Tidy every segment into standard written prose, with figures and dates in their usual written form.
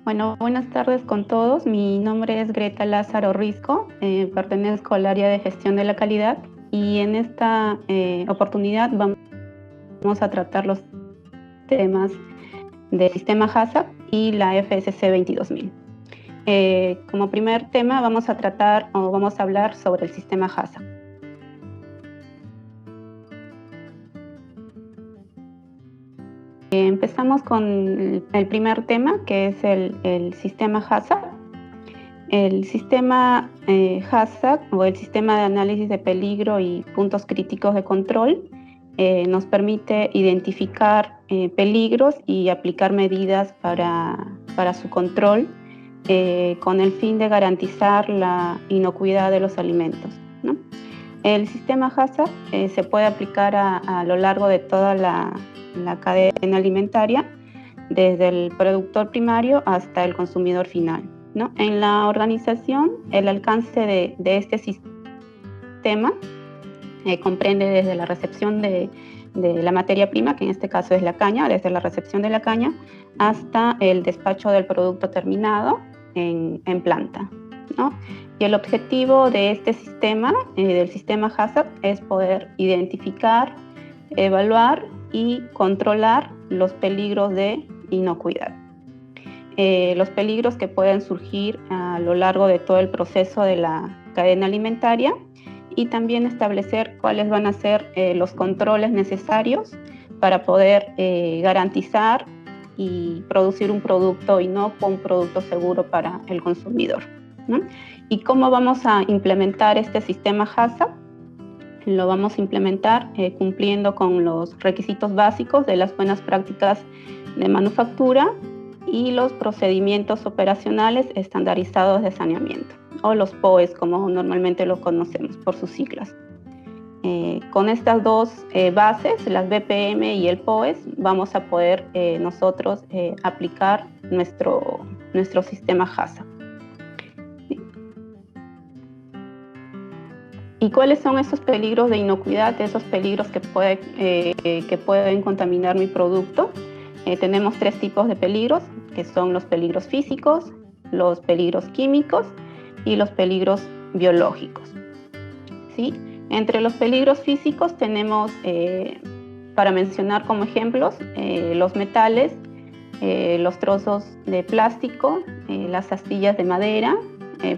Bueno, buenas tardes con todos. Mi nombre es Greta Lázaro Risco, pertenezco al área de gestión de la calidad y en esta oportunidad vamos a tratar los temas del sistema HACCP y la FSC 22000. Como primer tema vamos a hablar sobre el sistema HACCP. Empezamos con el primer tema, que es el sistema HACCP. El sistema HACCP, o el sistema de análisis de peligro y puntos críticos de control, nos permite identificar peligros y aplicar medidas para su control, con el fin de garantizar la inocuidad de los alimentos, ¿no? El sistema HACCP se puede aplicar a lo largo de toda la cadena alimentaria, desde el productor primario hasta el consumidor final, ¿no? En la organización, el alcance de este sistema comprende desde la recepción de la materia prima, que en este caso es la caña, desde la recepción de la caña hasta el despacho del producto terminado en planta, ¿no? Y el objetivo de este sistema, del sistema HACCP, es poder identificar, evaluar y controlar los peligros de inocuidad. Los peligros que pueden surgir a lo largo de todo el proceso de la cadena alimentaria, y también establecer cuáles van a ser los controles necesarios para poder garantizar y producir un producto inocuo, un producto seguro para el consumidor, ¿no? ¿Y cómo vamos a implementar este sistema HACCP? Lo vamos a implementar cumpliendo con los requisitos básicos de las buenas prácticas de manufactura y los procedimientos operacionales estandarizados de saneamiento, o los POEs, como normalmente los conocemos por sus siglas. Con estas dos bases, las BPM y el POEs, vamos a poder nosotros aplicar nuestro sistema HACCP. ¿Y cuáles son esos peligros de inocuidad, esos peligros que pueden contaminar mi producto? Tenemos tres tipos de peligros, que son los peligros físicos, los peligros químicos y los peligros biológicos, ¿sí? Entre los peligros físicos tenemos, para mencionar como ejemplos, los metales, los trozos de plástico, las astillas de madera,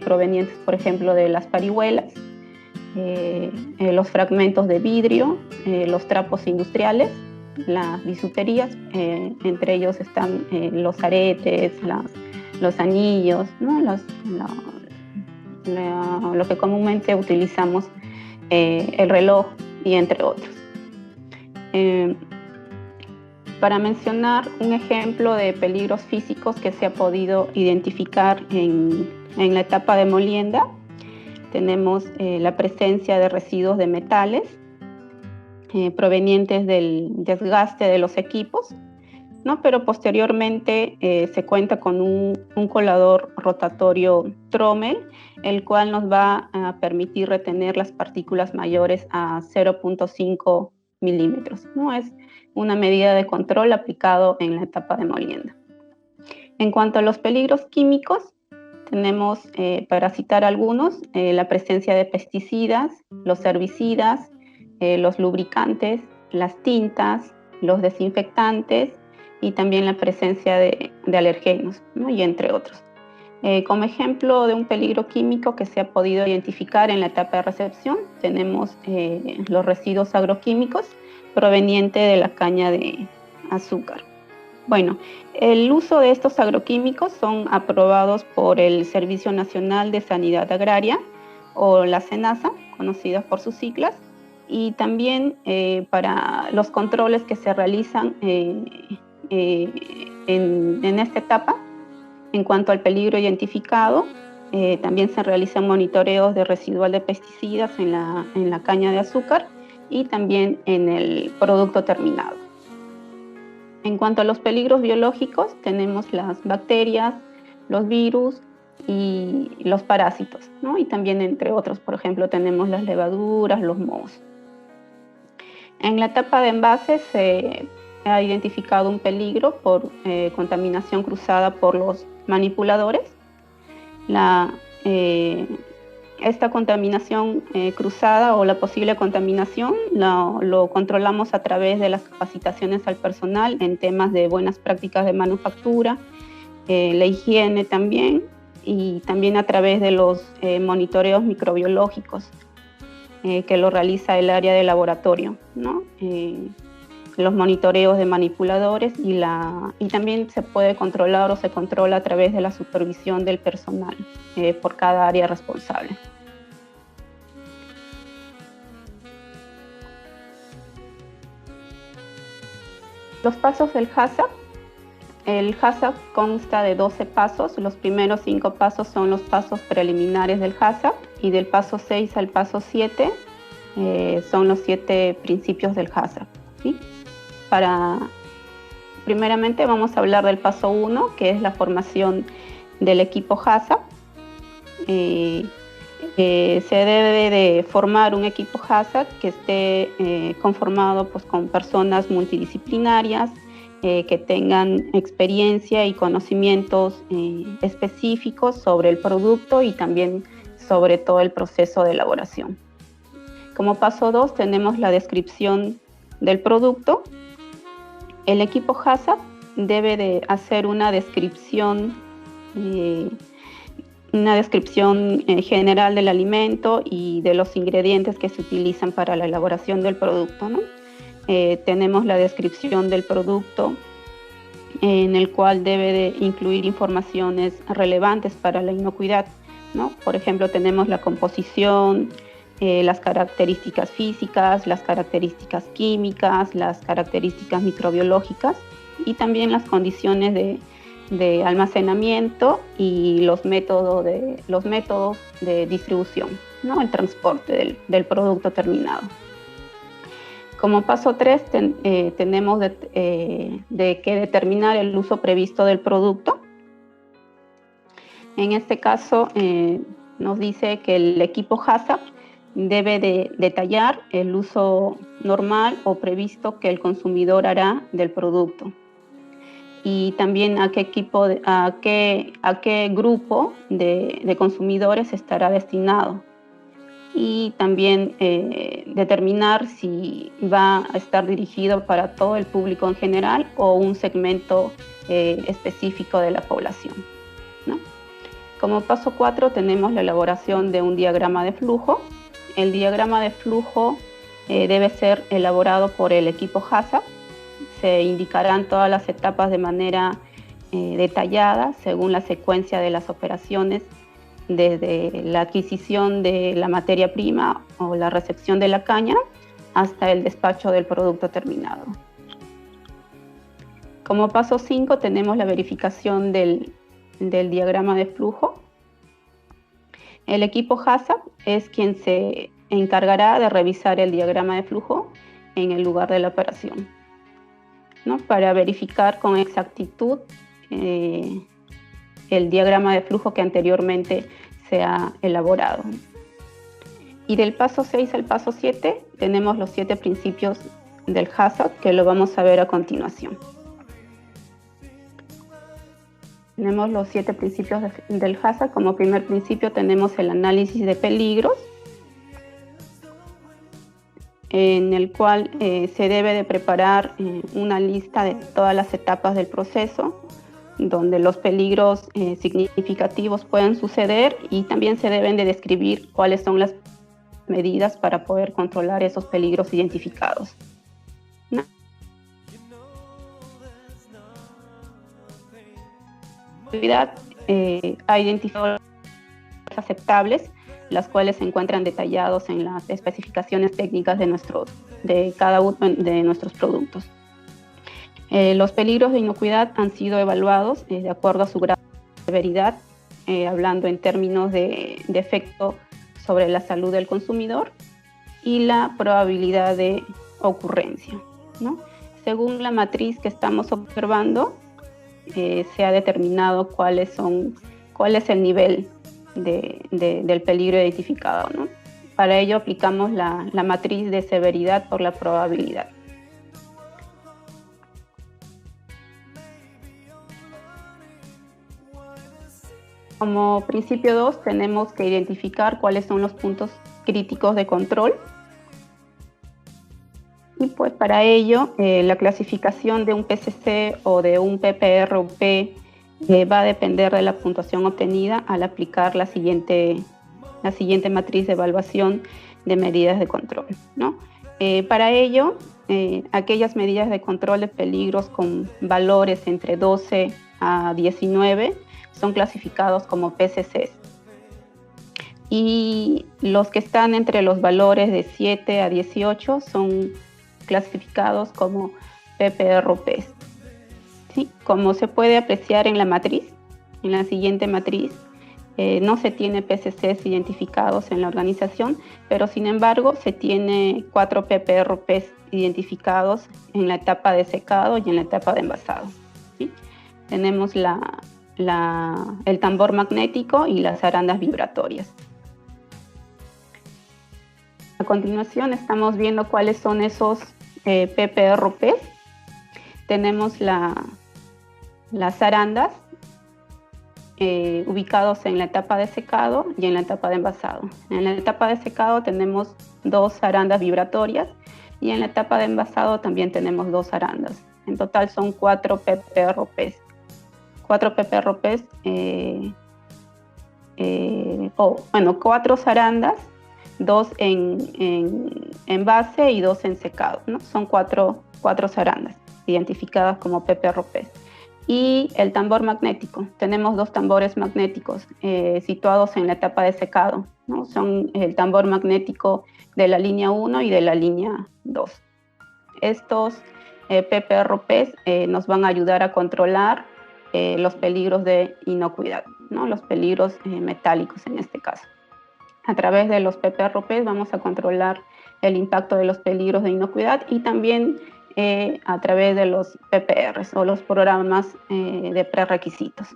provenientes, por ejemplo, de las parihuelas, los fragmentos de vidrio, los trapos industriales, las bisuterías, entre ellos están los aretes, los anillos, ¿no? Lo que comúnmente utilizamos, el reloj, y entre otros. Para mencionar un ejemplo de peligros físicos que se ha podido identificar en la etapa de molienda, tenemos la presencia de residuos de metales provenientes del desgaste de los equipos, ¿no? Pero posteriormente se cuenta con un colador rotatorio Trommel, el cual nos va a permitir retener las partículas mayores a 0.5 milímetros, ¿no? Es una medida de control aplicado en la etapa de molienda. En cuanto a los peligros químicos, tenemos, para citar algunos, la presencia de pesticidas, los herbicidas, los lubricantes, las tintas, los desinfectantes, y también la presencia de alergenos, ¿no? Y entre otros. Como ejemplo de un peligro químico que se ha podido identificar en la etapa de recepción, tenemos los residuos agroquímicos provenientes de la caña de azúcar. Bueno, el uso de estos agroquímicos son aprobados por el Servicio Nacional de Sanidad Agraria, o la SENASA, conocida por sus siglas, y también para los controles que se realizan en esta etapa. En cuanto al peligro identificado, también se realizan monitoreos de residual de pesticidas en la caña de azúcar y también en el producto terminado. En cuanto a los peligros biológicos, tenemos las bacterias, los virus y los parásitos, ¿no? Y también, entre otros, por ejemplo, tenemos las levaduras, los mohos. En la etapa de envases ha identificado un peligro por contaminación cruzada por los manipuladores. Esta contaminación cruzada o la posible contaminación lo controlamos a través de las capacitaciones al personal en temas de buenas prácticas de manufactura, la higiene también, y también a través de los monitoreos microbiológicos que lo realiza el área de laboratorio, ¿no? Los monitoreos de manipuladores y también se puede controlar o se controla a través de la supervisión del personal por cada área responsable. Los pasos del HACCP. El HACCP consta de 12 pasos. Los primeros 5 pasos son los pasos preliminares del HACCP y del paso 6 al paso 7 son los 7 principios del HACCP, ¿sí? Primeramente vamos a hablar del paso 1, que es la formación del equipo HACCP. Se debe de formar un equipo HACCP que esté conformado pues, con personas multidisciplinarias, que tengan experiencia y conocimientos específicos sobre el producto y también sobre todo el proceso de elaboración. Como paso 2 tenemos la descripción del producto. El equipo HACCP debe de hacer una descripción general del alimento y de los ingredientes que se utilizan para la elaboración del producto, ¿no? Tenemos la descripción del producto en el cual debe de incluir informaciones relevantes para la inocuidad, ¿no? Por ejemplo, tenemos la composición, las características físicas, las características químicas, las características microbiológicas y también las condiciones de almacenamiento y los métodos de distribución, ¿no? El transporte del producto terminado. Como paso 3 tenemos de que determinar el uso previsto del producto. En este caso nos dice que el equipo HACCP debe de detallar el uso normal o previsto que el consumidor hará del producto y también a qué grupo de consumidores estará destinado, y también determinar si va a estar dirigido para todo el público en general o un segmento específico de la población, ¿no? Como paso 4 tenemos la elaboración de un diagrama de flujo. El diagrama de flujo debe ser elaborado por el equipo HACCP. Se indicarán todas las etapas de manera detallada según la secuencia de las operaciones, desde la adquisición de la materia prima o la recepción de la caña hasta el despacho del producto terminado. Como paso 5 tenemos la verificación del diagrama de flujo. El equipo HACCP es quien se encargará de revisar el diagrama de flujo en el lugar de la operación, ¿no? Para verificar con exactitud el diagrama de flujo que anteriormente se ha elaborado. Y del paso 6 al paso 7 tenemos los 7 principios del HACCP que lo vamos a ver a continuación. Tenemos los 7 principios del HACCP. Como primer principio tenemos el análisis de peligros, en el cual se debe de preparar una lista de todas las etapas del proceso donde los peligros significativos puedan suceder, y también se deben de describir cuáles son las medidas para poder controlar esos peligros identificados, ¿no? Ha identificado aceptables, las cuales se encuentran detallados en las especificaciones técnicas de cada uno de nuestros productos. Los peligros de inocuidad han sido evaluados de acuerdo a su grado de severidad, hablando en términos de efecto sobre la salud del consumidor y la probabilidad de ocurrencia, ¿no? Según la matriz que estamos observando, se ha determinado cuál es el nivel del peligro identificado, ¿no? Para ello aplicamos la matriz de severidad por la probabilidad. como principio 2 tenemos que identificar cuáles son los puntos críticos de control. Y pues para ello, la clasificación de un PCC o de un PPROP va a depender de la puntuación obtenida al aplicar la siguiente matriz de evaluación de medidas de control, ¿no? Para ello, aquellas medidas de control de peligros con valores entre 12 a 19 son clasificados como PCCs. Y los que están entre los valores de 7 a 18 son clasificados como PPROPs. ¿Sí? Como se puede apreciar en la matriz, en la siguiente matriz, no se tiene PCCs identificados en la organización, pero sin embargo se tiene 4 PPROPs identificados en la etapa de secado y en la etapa de envasado. ¿Sí? Tenemos el tambor magnético y las arandas vibratorias. A continuación estamos viendo cuáles son esos PPROPs. Tenemos las arandas ubicados en la etapa de secado y en la etapa de envasado. En la etapa de secado tenemos 2 arandas vibratorias y en la etapa de envasado también tenemos 2 arandas. En total son 4 PPROPs. 4 PPROPs, 4 arandas, 2 en base y 2 en secado, ¿no? Son 4 arandas identificadas como PPROPs. Y el tambor magnético. Tenemos 2 tambores magnéticos situados en la etapa de secado, ¿no? Son el tambor magnético de la línea 1 y de la línea 2. Estos PPROPs nos van a ayudar a controlar los peligros de inocuidad, ¿no? Los peligros metálicos en este caso. A través de los PPROPs vamos a controlar el impacto de los peligros de inocuidad y también a través de los PPRs o los programas de prerequisitos.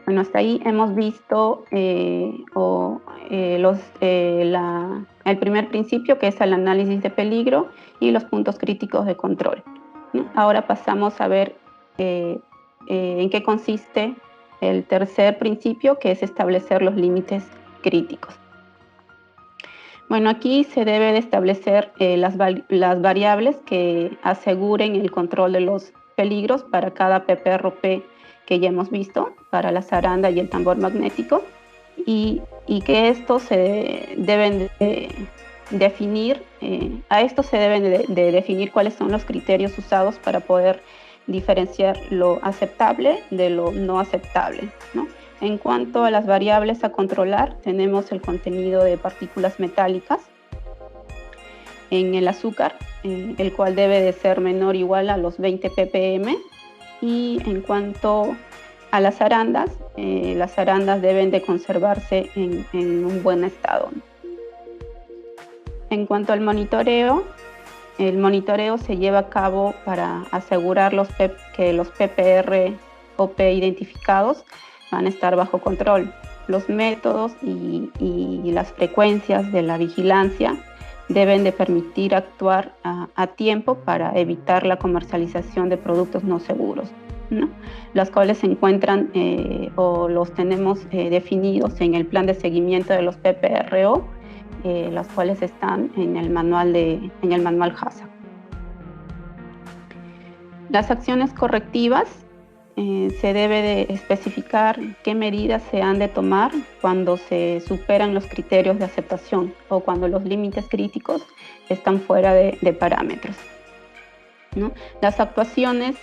Bueno, hasta ahí hemos visto el primer principio, que es el análisis de peligro y los puntos críticos de control, ¿no? Ahora pasamos a ver en qué consiste el tercer principio, que es establecer los límites críticos. Bueno, aquí se debe de establecer las variables que aseguren el control de los peligros para cada PPROP que ya hemos visto, para la zaranda y el tambor magnético, y que estos se deben de definir, de definir cuáles son los criterios usados para poder diferenciar lo aceptable de lo no aceptable, ¿no? En cuanto a las variables a controlar, tenemos el contenido de partículas metálicas en el azúcar, el cual debe de ser menor o igual a los 20 ppm. Y en cuanto a las arandas deben de conservarse en un buen estado. En cuanto al monitoreo, el monitoreo se lleva a cabo para asegurar que los PPROP identificados van a estar bajo control. Los métodos y las frecuencias de la vigilancia deben de permitir actuar a tiempo para evitar la comercialización de productos no seguros, ¿no? Los cuales se encuentran o los tenemos definidos en el plan de seguimiento de los PPRO, los cuales están en el manual HACCP. Las acciones correctivas, se debe de especificar qué medidas se han de tomar cuando se superan los criterios de aceptación o cuando los límites críticos están fuera de parámetros, ¿no? Las actuaciones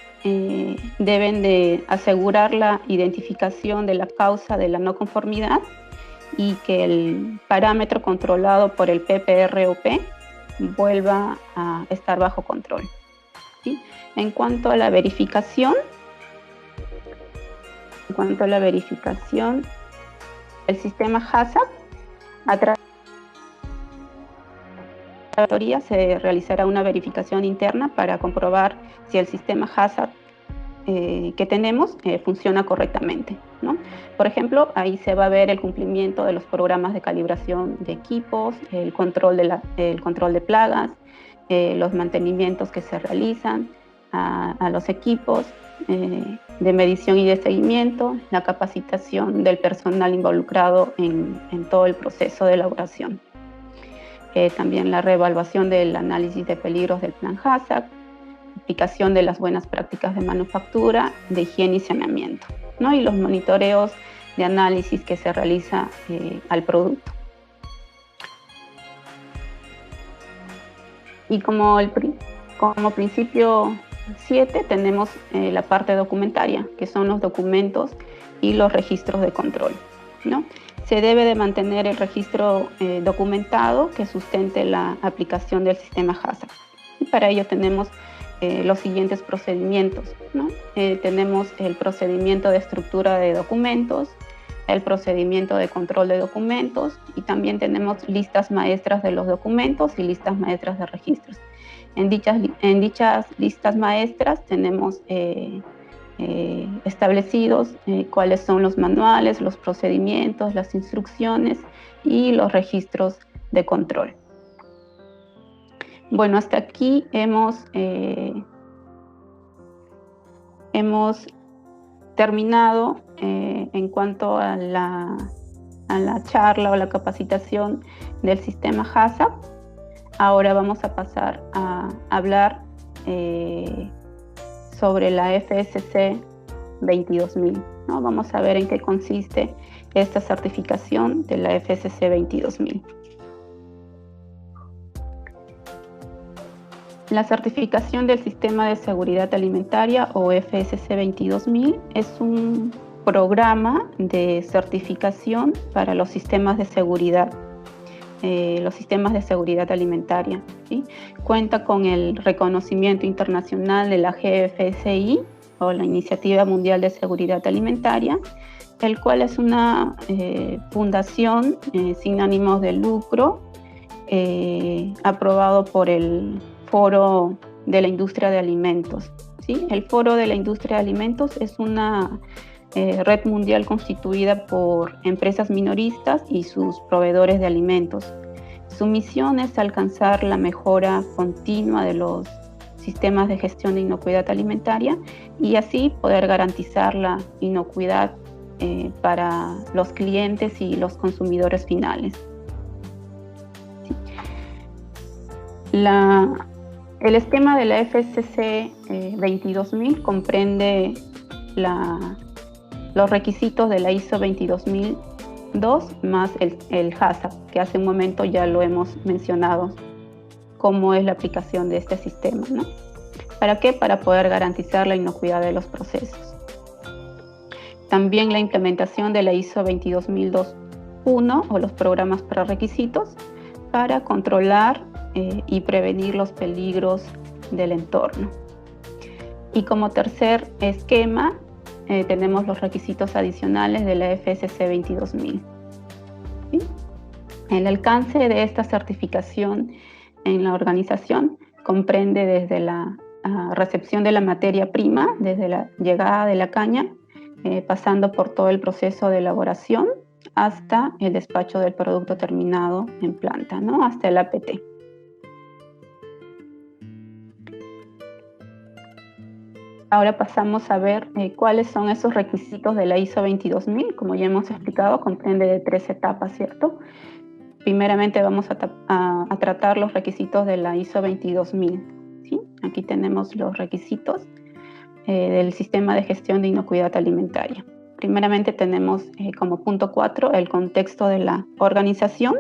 deben de asegurar la identificación de la causa de la no conformidad y que el parámetro controlado por el PPROP vuelva a estar bajo control, ¿sí? En cuanto a la verificación, el sistema HACCP, a través de la auditoría se realizará una verificación interna para comprobar si el sistema HACCP que tenemos funciona correctamente, ¿no? Por ejemplo, ahí se va a ver el cumplimiento de los programas de calibración de equipos, el control de plagas, los mantenimientos que se realizan a los equipos, de medición y de seguimiento, la capacitación del personal involucrado en todo el proceso de elaboración. También la reevaluación del análisis de peligros del plan HACCP, aplicación de las buenas prácticas de manufactura, de higiene y saneamiento, ¿no? Y los monitoreos de análisis que se realiza al producto. Y como principio 7 tenemos la parte documentaria, que son los documentos y los registros de control, ¿no? Se debe de mantener el registro documentado que sustente la aplicación del sistema HACCP. Y para ello tenemos los siguientes procedimientos, ¿no? Tenemos el procedimiento de estructura de documentos, el procedimiento de control de documentos, y también tenemos listas maestras de los documentos y listas maestras de registros. En dichas listas maestras tenemos establecidos cuáles son los manuales, los procedimientos, las instrucciones y los registros de control. Bueno, hasta aquí hemos terminado en cuanto a la charla o la capacitación del sistema HACCP. Ahora vamos a pasar a hablar sobre la FSC 22000, ¿no? Vamos a ver en qué consiste esta certificación de la FSC 22000. La certificación del Sistema de Seguridad Alimentaria, o FSC 22000, es un programa de certificación para los sistemas de seguridad alimentaria, ¿sí? Cuenta con el reconocimiento internacional de la GFSI, o la Iniciativa Mundial de Seguridad Alimentaria, el cual es una fundación sin ánimos de lucro, aprobado por el Foro de la Industria de Alimentos, ¿sí? El Foro de la Industria de Alimentos es una red mundial constituida por empresas minoristas y sus proveedores de alimentos. Su misión es alcanzar la mejora continua de los sistemas de gestión de inocuidad alimentaria y así poder garantizar la inocuidad para los clientes y los consumidores finales. ¿Sí? El esquema de la FSC 22000 comprende los requisitos de la ISO 22002 más el HACCP, que hace un momento ya lo hemos mencionado, cómo es la aplicación de este sistema, ¿no? ¿Para qué? Para poder garantizar la inocuidad de los procesos. También la implementación de la ISO 22002-1 o los programas prerequisitos para controlar y prevenir los peligros del entorno. Y como tercer esquema, tenemos los requisitos adicionales de la FSC 22000. ¿Sí? El alcance de esta certificación en la organización comprende desde la recepción de la materia prima, desde la llegada de la caña, pasando por todo el proceso de elaboración hasta el despacho del producto terminado en planta, ¿no? Hasta el APT. Ahora pasamos a ver cuáles son esos requisitos de la ISO 22000. Como ya hemos explicado, comprende de 3 etapas, ¿cierto? Primeramente vamos a tratar los requisitos de la ISO 22000. ¿Sí? Aquí tenemos los requisitos del sistema de gestión de inocuidad alimentaria. Primeramente tenemos como punto 4 el contexto de la organización.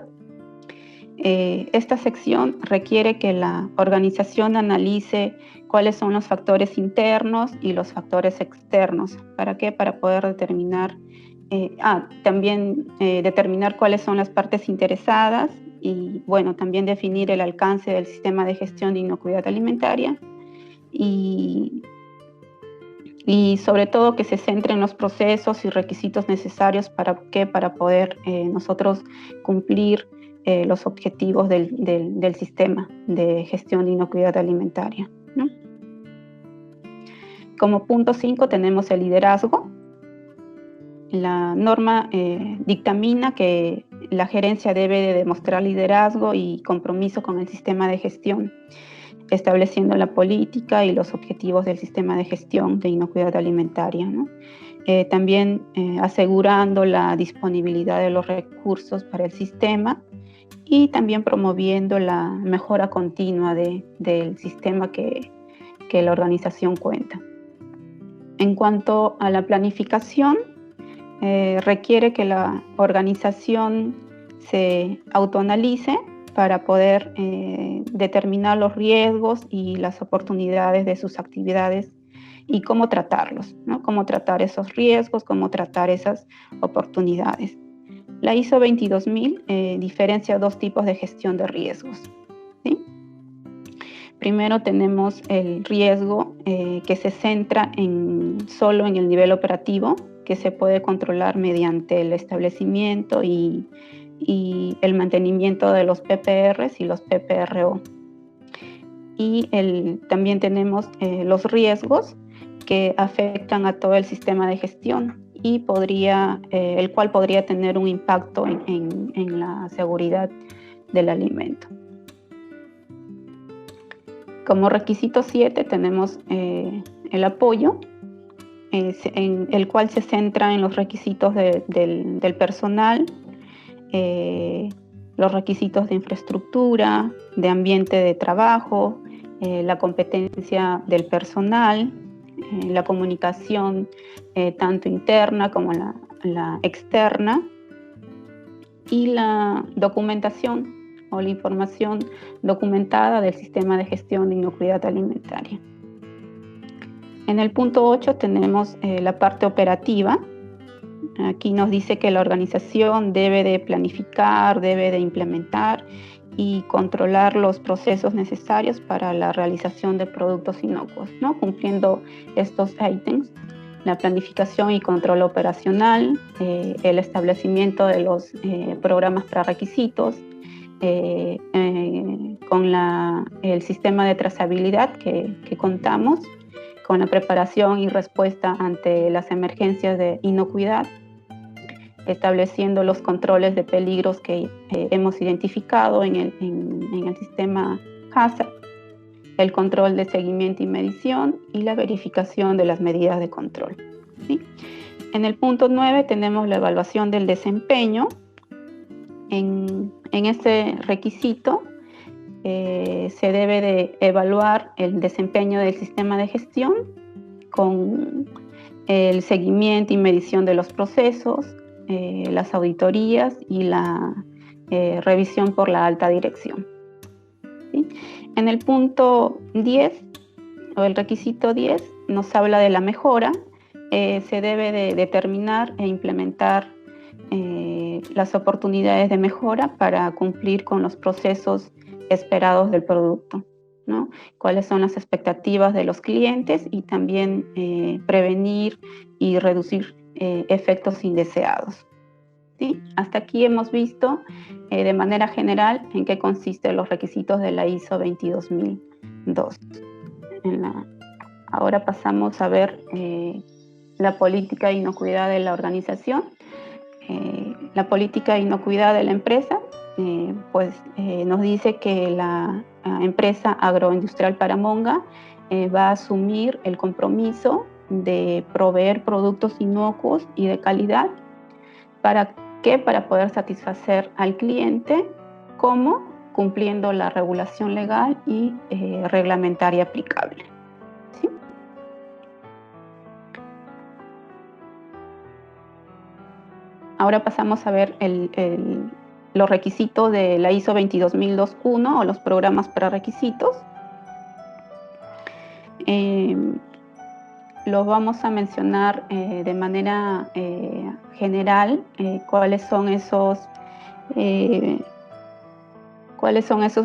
Esta sección requiere que la organización analice cuáles son los factores internos y los factores externos. ¿Para qué? Para poder determinar, también determinar cuáles son las partes interesadas y, bueno, también definir el alcance del sistema de gestión de inocuidad alimentaria y sobre todo que se centre en los procesos y requisitos necesarios para poder nosotros cumplir los objetivos del sistema de gestión de inocuidad alimentaria, ¿no? Como punto 5 tenemos el liderazgo. La norma dictamina que la gerencia debe de demostrar liderazgo y compromiso con el sistema de gestión. estableciendo la política y los objetivos del sistema de gestión de inocuidad alimentaria, ¿no? También asegurando la disponibilidad de los recursos para el sistema y también promoviendo la mejora continua del sistema que la organización cuenta. En cuanto a la planificación, requiere que la organización se autoanalice para poder determinar los riesgos y las oportunidades de sus actividades y cómo tratarlos, ¿no? Cómo tratar esos riesgos, cómo tratar esas oportunidades. La ISO 22000 diferencia dos tipos de gestión de riesgos, ¿sí? Primero tenemos el riesgo que se centra solo en el nivel operativo, que se puede controlar mediante el establecimiento y el mantenimiento de los PPRs y los PPRO. Y también tenemos los riesgos que afectan a todo el sistema de gestión y el cual podría tener un impacto en la seguridad del alimento. Como requisito 7 tenemos el apoyo, en el cual se centra en los requisitos del personal, los requisitos de infraestructura, de ambiente de trabajo, la competencia del personal, la comunicación tanto interna como la externa, y la documentación o la información documentada del sistema de gestión de inocuidad alimentaria. En el punto 8 tenemos la parte operativa. Aquí nos dice que la organización debe de planificar, debe de implementar y controlar los procesos necesarios para la realización de productos inocuos, ¿no? Cumpliendo estos ítems: la planificación y control operacional, el establecimiento de los programas prerequisitos, con el sistema de trazabilidad que contamos, con la preparación y respuesta ante las emergencias de inocuidad, estableciendo los controles de peligros que hemos identificado en el sistema HACCP, el control de seguimiento y medición y la verificación de las medidas de control, ¿sí? En el punto 9 tenemos la evaluación del desempeño. En este requisito se debe de evaluar el desempeño del sistema de gestión con el seguimiento y medición de los procesos, las auditorías y la revisión por la alta dirección, ¿sí? En el punto 10 o el requisito 10 nos habla de la mejora. Se debe de determinar e implementar las oportunidades de mejora para cumplir con los procesos esperados del producto, ¿no? Cuáles son las expectativas de los clientes y también prevenir y reducir efectos indeseados, ¿sí? Hasta aquí hemos visto de manera general en qué consisten los requisitos de la ISO 22002. Ahora pasamos a ver la política de inocuidad de la organización. La política de inocuidad de la empresa nos dice que la empresa agroindustrial Paramonga va a asumir el compromiso de proveer productos inocuos y de calidad. ¿Para qué? Para poder satisfacer al cliente. ¿Cómo? Cumpliendo la regulación legal y reglamentaria aplicable, ¿sí? Ahora pasamos a ver los requisitos de la ISO 22002-1 o los programas prerequisitos. Los vamos a mencionar de manera general cuáles son esos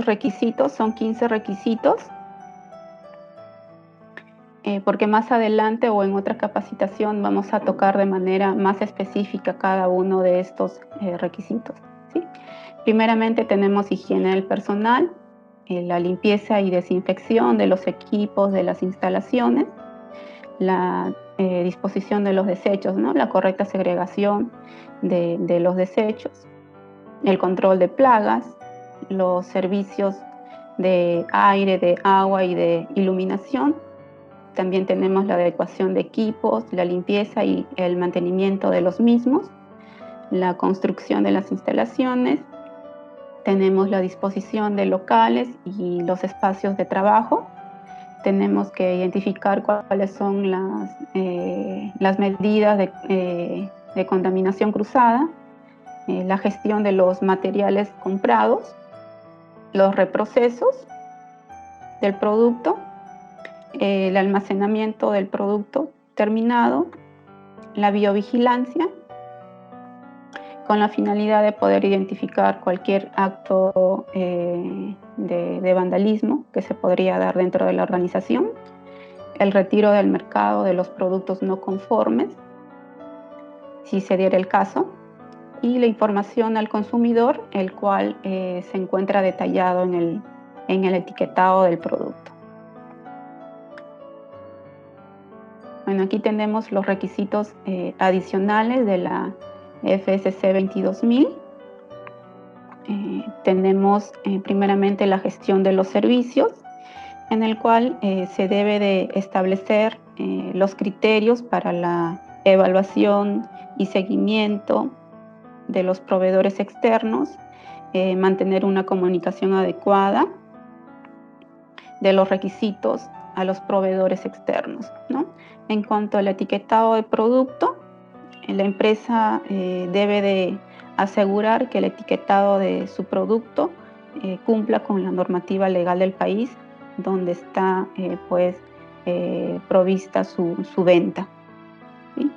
requisitos. Son 15 requisitos, porque más adelante o en otra capacitación vamos a tocar de manera más específica cada uno de estos requisitos, ¿sí? Primeramente tenemos higiene del personal, la limpieza y desinfección de los equipos, de las instalaciones, la disposición de los desechos, ¿no? La correcta segregación de los desechos, el control de plagas, los servicios de aire, de agua y de iluminación. También tenemos la adecuación de equipos, la limpieza y el mantenimiento de los mismos, la construcción de las instalaciones. Tenemos la disposición de locales y los espacios de trabajo. Tenemos que identificar cuáles son las medidas de contaminación cruzada, la gestión de los materiales comprados, los reprocesos del producto, el almacenamiento del producto terminado, la biovigilancia, con la finalidad de poder identificar cualquier acto de vandalismo que se podría dar dentro de la organización, el retiro del mercado de los productos no conformes, si se diera el caso, y la información al consumidor, el cual se encuentra detallado en el etiquetado del producto. Bueno, aquí tenemos los requisitos adicionales de la FSC 22000. Tenemos primeramente la gestión de los servicios, en el cual se debe de establecer los criterios para la evaluación y seguimiento de los proveedores externos, mantener una comunicación adecuada de los requisitos a los proveedores externos, ¿no? En cuanto al etiquetado de producto, la empresa debe de asegurar que el etiquetado de su producto cumpla con la normativa legal del país donde está provista su venta, ¿sí?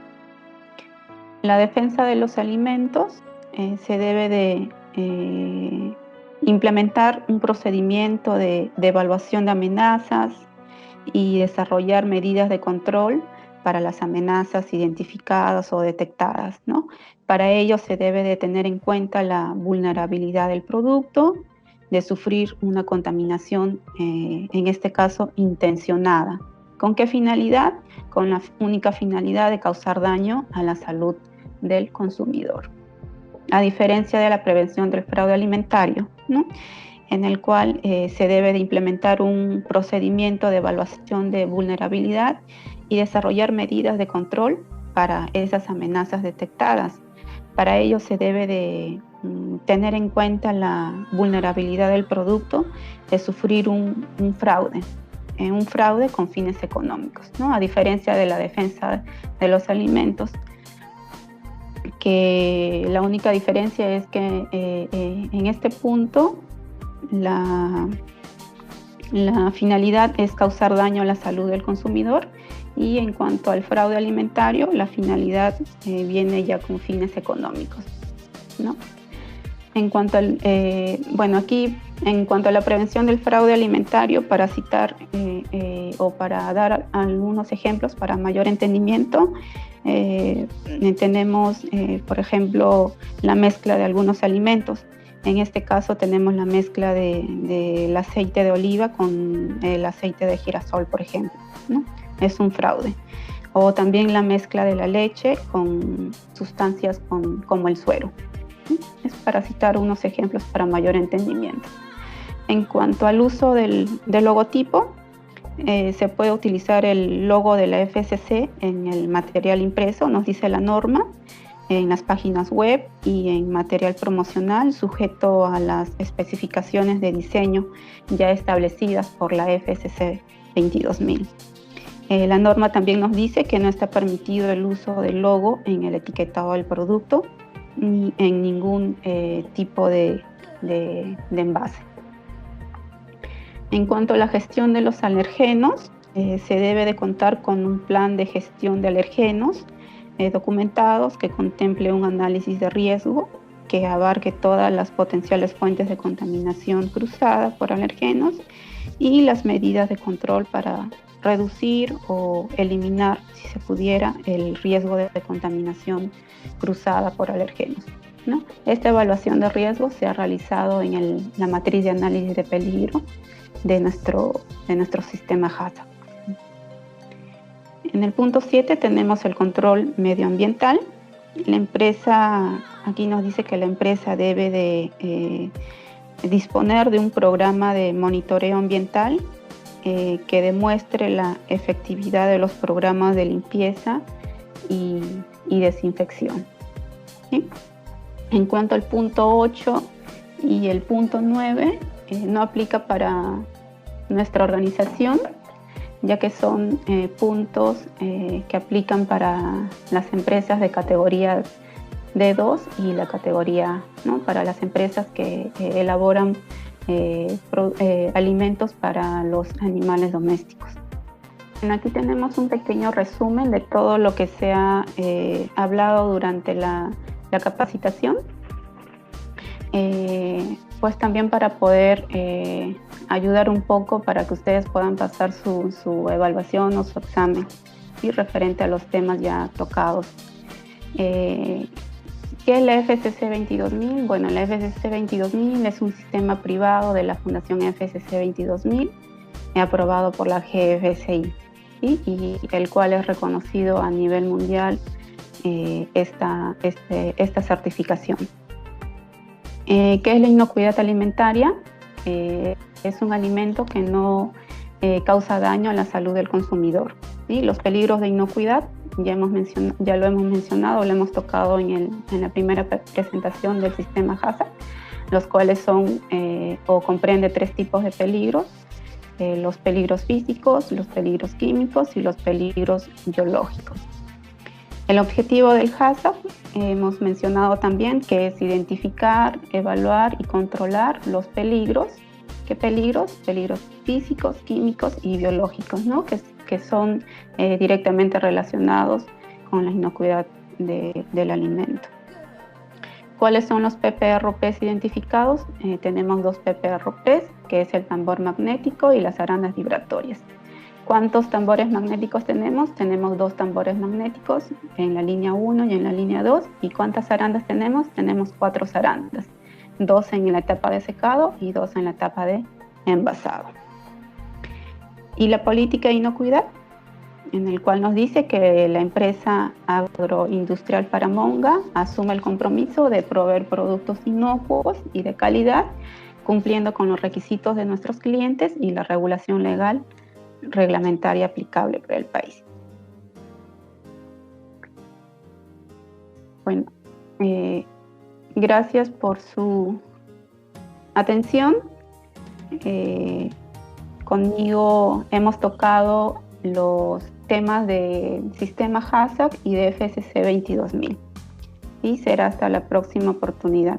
La defensa de los alimentos se debe de implementar un procedimiento de evaluación de amenazas y desarrollar medidas de control para las amenazas identificadas o detectadas, ¿no? Para ello se debe de tener en cuenta la vulnerabilidad del producto, de sufrir una contaminación, en este caso intencionada. ¿Con qué finalidad? Con la única finalidad de causar daño a la salud del consumidor. A diferencia de la prevención del fraude alimentario, ¿no? En el cual se debe de implementar un procedimiento de evaluación de vulnerabilidad y desarrollar medidas de control para esas amenazas detectadas. Para ello se debe de tener en cuenta la vulnerabilidad del producto de sufrir un fraude con fines económicos, ¿no? A diferencia de la defensa de los alimentos, que la única diferencia es que en este punto la finalidad es causar daño a la salud del consumidor, y en cuanto al fraude alimentario, la finalidad viene ya con fines económicos, ¿no? En cuanto al, aquí, en cuanto a la prevención del fraude alimentario, para citar o para dar algunos ejemplos para mayor entendimiento, tenemos, por ejemplo, la mezcla de algunos alimentos. En este caso tenemos la mezcla del aceite de oliva con el aceite de girasol, por ejemplo, ¿no? Es un fraude. O también la mezcla de la leche con sustancias como el suero. Es para citar unos ejemplos para mayor entendimiento. En cuanto al uso del logotipo, se puede utilizar el logo de la FSC en el material impreso, nos dice la norma, en las páginas web y en material promocional sujeto a las especificaciones de diseño ya establecidas por la FSC 22000. La norma también nos dice que no está permitido el uso del logo en el etiquetado del producto ni en ningún tipo de envase. En cuanto a la gestión de los alergenos, se debe de contar con un plan de gestión de alergenos documentados que contemple un análisis de riesgo que abarque todas las potenciales fuentes de contaminación cruzada por alergenos y las medidas de control para reducir o eliminar, si se pudiera, el riesgo de contaminación cruzada por alergenos, ¿no? Esta evaluación de riesgo se ha realizado en la matriz de análisis de peligro de nuestro sistema HACCP. En el punto 7 tenemos el control medioambiental. La empresa, aquí nos dice que la empresa debe de disponer de un programa de monitoreo ambiental que demuestre la efectividad de los programas de limpieza y desinfección. ¿Sí? En cuanto al punto 8 y el punto 9, no aplica para nuestra organización, ya que son puntos que aplican para las empresas de categoría D2 y la categoría, ¿no?, para las empresas que elaboran alimentos para los animales domésticos. Aquí tenemos un pequeño resumen de todo lo que se ha hablado durante la capacitación, pues también para poder ayudar un poco para que ustedes puedan pasar su evaluación o su examen, y referente a los temas ya tocados. ¿Qué es la FCC 22000? Bueno, la FCC 22000 es un sistema privado de la Fundación FCC 22000, aprobado por la GFSI, ¿sí? Y el cual es reconocido a nivel mundial esta certificación. ¿Qué es la inocuidad alimentaria? Es un alimento que no causa daño a la salud del consumidor, ¿sí? Los peligros de inocuidad ya lo hemos mencionado, lo hemos tocado en la primera presentación del sistema HACCP, los cuales son o comprende 3 tipos de peligros: los peligros físicos, los peligros químicos y los peligros biológicos. El objetivo del HACCP, hemos mencionado también, que es identificar, evaluar y controlar los peligros. ¿Qué peligros? Peligros físicos, químicos y biológicos, ¿no?, que son directamente relacionados con la inocuidad del alimento. ¿Cuáles son los PPRPs identificados? Tenemos 2 PPRPs, que es el tambor magnético y las arandas vibratorias. ¿Cuántos tambores magnéticos tenemos? Tenemos 2 tambores magnéticos en la línea 1 y en la línea 2. ¿Y cuántas arandas tenemos? Tenemos 4 arandas, 2 en la etapa de secado y 2 en la etapa de envasado. Y la política de inocuidad, en el cual nos dice que la empresa agroindustrial Paramonga asume el compromiso de proveer productos inocuos y de calidad, cumpliendo con los requisitos de nuestros clientes y la regulación legal reglamentaria aplicable para el país. Bueno, gracias por su atención. Conmigo hemos tocado los temas de sistema HACCP y de FCC 22000. Y será hasta la próxima oportunidad.